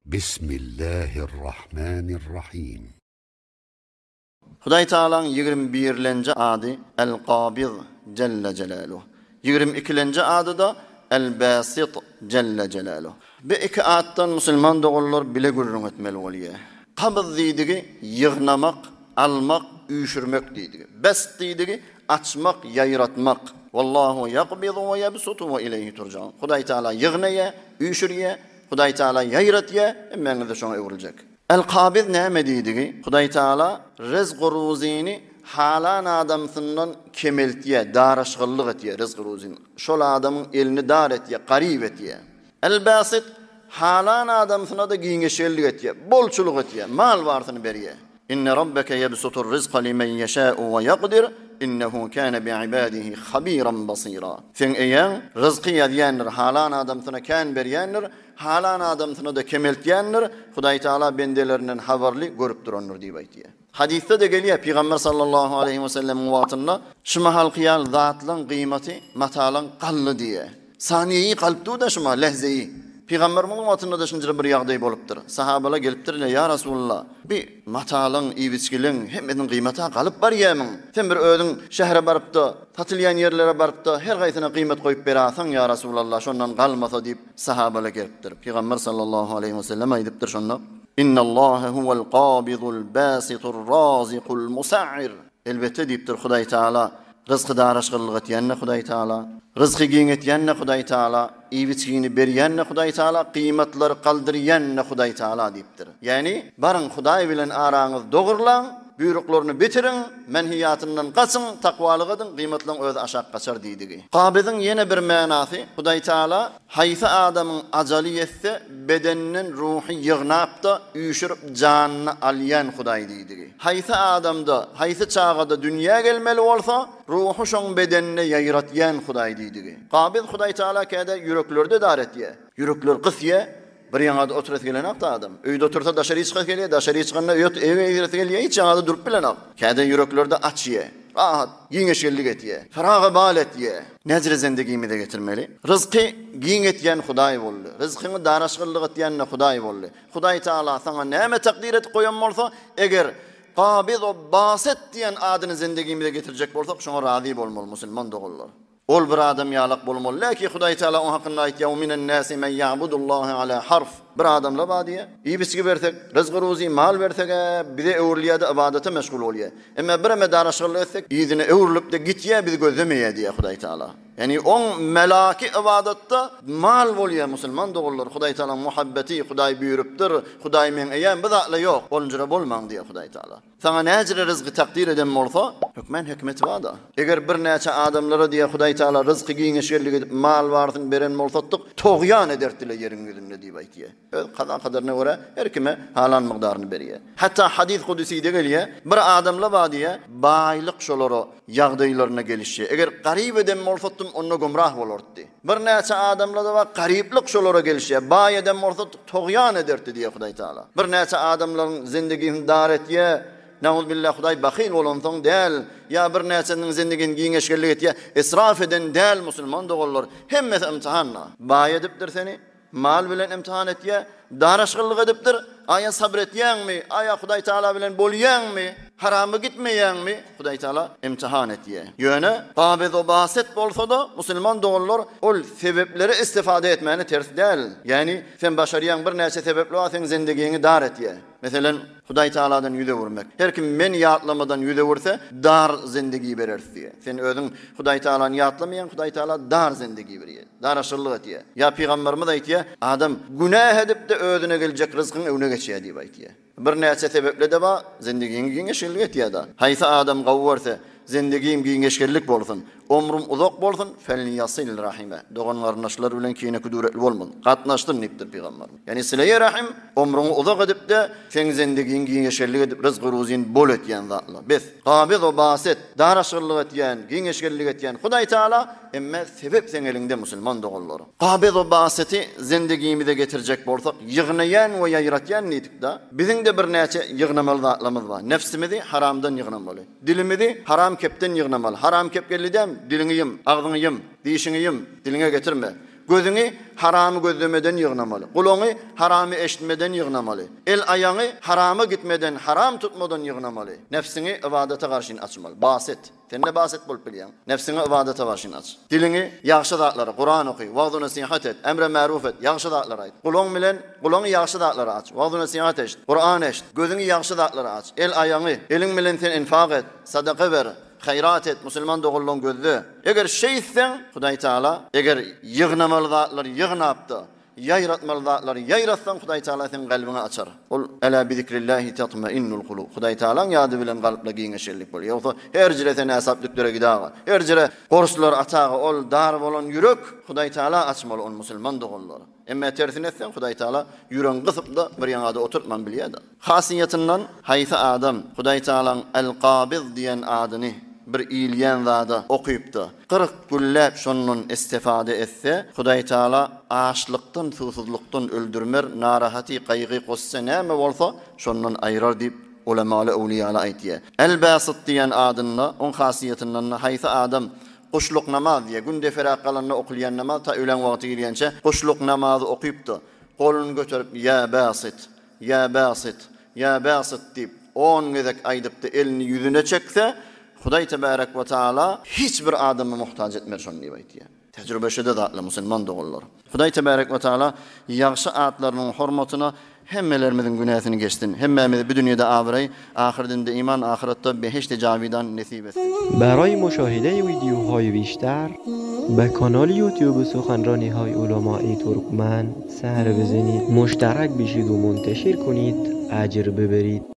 Bismillahirrahmanirrahim. Hudaý Taala'nın 21-nji ady El-Qabiz Celle Celaluhu. 22-nji ady da El-Basit Celle Celaluhu. Bu iki atdan musulman dogallar bile gürrün etmeli bolýar. Qabz diýdigi ýygnamak, almak, üýşürmek diýdigi. Bast diýdigi açmak, ýaýratmak. Wallahu yaqbidu we yabsutu ve ileyhi turja'un. Hudaý Taala ýygnaýa, üýşürýä, Hudaý Taala ýaýratýa, emmeňizde şoňa öwriljek. El-Qabiz näme diýdigi? Hudaý Taala rizq ruzini halan adamsyndan kemeltýä, daraşgyllyk etýär rizq ruzini. Şol adamyň elini dar etýär, garyb etýär. El-Basit halan adamsyna da giňeşellik etýär, bolçuluk etýär, mal barsyny berýär. İnne rabbeke yebsutur rizqa limen yeşâ'u ve yaqdir innehu kana bi'ibadihi habiran basira. Sen eýen rizqy ýaýanlar halan adamsyna kan berýänler, halan adamsyna da kemeltýänler, Hudaý Taala bendelerinden habarly görüp duranlar diýip aýtýar. Hadisde de gelýär Peygamber sallallahu aleyhi ve sellem muwatynda şuma halqyal zatlaryň gymmaty matalan qally diýär. Saniyeyi qalpdy da şuma lehzeyi. Peygamber muwatynda da şunjy bir ýagdaý bolupdyr. Sahabalar gelipdirler, ya Rasulullah, bir matalan, iwiçkiliň hemmenin gymmaty galyp barýarmyň. Sen bir özüň şähere barypdy, tatylýan ýerlere barypdy, her gaýsyna gymmat goýup berýärsiň ya Rasulullah, şondan galmasa diýip sahabalar gelipdir. Peygamber sallallahu aleyhi ve sellem aýdypdyr şonda. İnnallâhe huvel qabidul basitur raziqul musa'ir. Elbette diýipdir Hudaý Taala, rizqy daraşgyllyk etýänne Hudaý Taala, rizqy giň etýänne Hudaý Taala, iwiçgini berýänne Hudaý Taala, kıymatlary galdyrýanne Hudaý Taala diýipdir. Ýani barın Hudaý bilen araňyz dogurlaň, buyruklaryny bitirin, menhiyatından gaçyň, takwalyk edin, kıymatlaryň öz aşak gaçar diýdigi. Qabiziň ýene bir manasy, Hudaý Taala haýsy adamyň ajaly ýetse bedeniniň ruhy ýygnapda üýşürip janyny alýan Hudaý diýdigi. Haýsy adamda, haýsy çağda dünýä gelmeli bolsa, ruhy şoň bedenine ýaýratýan Hudaý diýdigi. Qabiz Hudaý Taala käde ýüreklerde daretýär. Yürekler gysýa, bir ýaňada oturup gelen adam. Öýde otursa daşary çykyp gelýär, daşary çykanda eve ýerete gelýär, hiç ýaňada durup bilen al. Käde yüreklerde açýar. Rahat, giňeşellik etýär. Faraga bal etýär. Näzire zendegimi de getirmeli. Rizqy giň etýän Hudaý boldy. Rizqyny daraşgyllyk etýän Hudaý boldy. Hudaý Taala saňa näme takdir etip goýan bolsa, eger Qabiz o basit diýen adyny zendegimi de getirjek bolsak, şoňa razy bolmaly musulman dogallar. Ol bir adam ýalyk bolmaly. Lakin Hudaý Taala on hakynda aýtýar: "Minen nasi men ya'budullaha ala harf." Bir adamla badiýe, iýbiçgi bersek, rizq ruzi mal bersek, bize öwrliýärde ibadete meşgul bolýar. Emma bir medarşylyk etsek, ýyzyny öwrülip de gitýär, biz gözlemeýär diýär Hudaý Taala. Yani on melaki ibadetde mal bolýar musulman dogallar. Hudaý Taala muhabbeti, Hudaý buyurupdyr, Hudaý men eýen bu zatla ýok, onjura bolmaň diýär Hudaý Taala. Saňa näjire rizqy takdir eden bolsa, hükmen hikmeti bada. Eger bir näçe adamlara diýär Hudaý Taala rizqy giňeşerligi mal bardyň beren bolsatdyk, togyan ederdiler ýeriňizde diýip aýtýar. Kadarına göre her kime halan miqdaryny berýär. Hatta hadis kuduside gelýär, bir adamla badiýe baýlyk şolary ýagdaýlaryna gelişýär. Eger garyb eden bolsatdym, onda gumrah bolardy. Bir näçe adamla da garyblyk şolara gelişýär. Baý eden bolsa togyan ederdi diýär Hudaý Taala. Bir näçe adamlaryň zindegini dar etýär. Na'uz billahi Hudaý bakhil bolansoň däl, ýa bir näçeniň zindegini giňeşgerlik etýär, israf eden däl musulman dogallar. Hemmesi imtihanna. Baý edipdir seni, mal bilen imtihan etýär, daraşgyllyk edipdir, aya sabretýänmi, aya Hudaý Taala bilen bolýanmy, haramy gitmeýänmi, Hudaý Taala imtihan etýär. Ýöne qabiz o basit bolsa da musulman dogallar ol sebepleri istifade etmeni ters däl. Yani sen başarýan bir näçe sebepler bar, sen zindegini dar etýär. Meselen Hudaý Taala'dan ýüze vurmak. Her kim men ýatlamadan ýüze vursa, dar zindegi bererdi. Sen özüň Hudaý Taala'ny ýatlamaýan, Hudaý Taala dar zindegi berýär. Daraşgyllyk etýär. Ya Peygamberimiz aýtýar, adam günah edip de özüne geljek rizqyny öwne geçýär diýip aýtýar. Bir näçe sebepler de bar, zindegiň giňeşellik etýär da. Haýsy adam gawwarsa, zindegim giňeşgerlik bolsun, ömrüm uzak bolsun, felni yasil rahime. Dogan garnaşlar bilen kine kuduretli bolmaly. Gatnaşdyn nipdir Peygamber. Yani sileye rahim, ömrüňi uzak edip de sen zindegiň giňeşgerlik edip rizq ruzin bol etýän zatla. Biz qabiz o basit, daraşgyllyk etýän, giňeşgerlik etýän Hudaý Taala emme sebep sen elinde musulman dogallar. Qabiz o basiti zindegimize getirjek bolsak, ýygnaýan we ýaýratýan nidik da. Biziň de bir näçe ýygnamaly zatlarymyz bar. Nefsimizi haramdan ýygnamaly. Dilimizi haram kepden ýygnamaly. Haram kep gelidem dilini ýym, agzyny ýym, diýişini ýym, diline getirme. Gözüni haramı gözlemeden yığnamaly. Gulaňy haramy eşitmeden yığnamaly. El ayaňy harama gitmeden, haram tutmadan yığnamaly. Nefsini ibadete garşy açmaly. Basit. Sende basit bolup bilýän. Nefsini ibadete garşy aç. Dilini ýaxşy zatlary, Qur'an oky, wagdy nasihat et, emre ma'ruf et, ýaxşy zatlary aýt. Gulaňy ýaxşy zatlary aç, wagdy nasihat et, Qur'an eşit, gözüňi ýaxşy zatlary aç. El ayaňy, eliň bilen sen infaq et, sadaka ber. Hayrat et, musulman doğulluğun gözlü. Eger şeysen, Hudaý Taala, eger yığnamaly zatlar yığnapdy, yayratmaly zatlar yayratsan, Hudaý Taala sen galbyňy açar. Ol ala bi zikrillahi tatmainnul qulub. Hudaý Taalaň ýady bilen galpla giňeşerlik bolýar. Ýogsa her jire sen hesaplyklere gidäňär. Her jire gorslar atagy ol dar bolan yürek, Hudaý Taala açmaly on musulman doğullary. Emma tersine etsen Hudaý Taala ýüren gysyp da bir ýanada oturtman bilýär. Hasiýetinden haýsy adam Hudaý Taalaň el-Qabiz diýen adyny bir ilyen zada okuyup da 40 güllep şonun istifade etse Hudaý Taala açlykdan, susuzlukdan öldürmer, narahaty, gaýgy gossa näme bolsa şondan aýrar diýip ulemaly awliýalar aýtýar. El-Basit diýen adyny on hasiýetinden haýsy adam Kuşluk namaz diye günde feraqalarına okuyan namaz ta ölen vakti gelýänçe kuşluk namazı okuyup da kolunu götürüp ya basit ya basit ya basit deyip 10 gezek aydyp da elini yüzüne çekse Hudaý tebarek ve taala hiç bir adamı muhtaç etmer şonu diýär. Tecrübeşede zatly musulman dogullar. Hudaý tebarek ve taala ýaxşy atlarynyň hormatyna hemmelerimizin günäsini geçtin. Hemmemizi bu dünyada abiray, ahirinde iman, ahiretde beheşt cavidan nasip etsin. برای مشاهده ویدیوهای بیشتر به کانال یوتیوب سخنرانی های علمای ترکمن سر بزنید، مشترک بشید و منتشر کنید، اجر ببرید.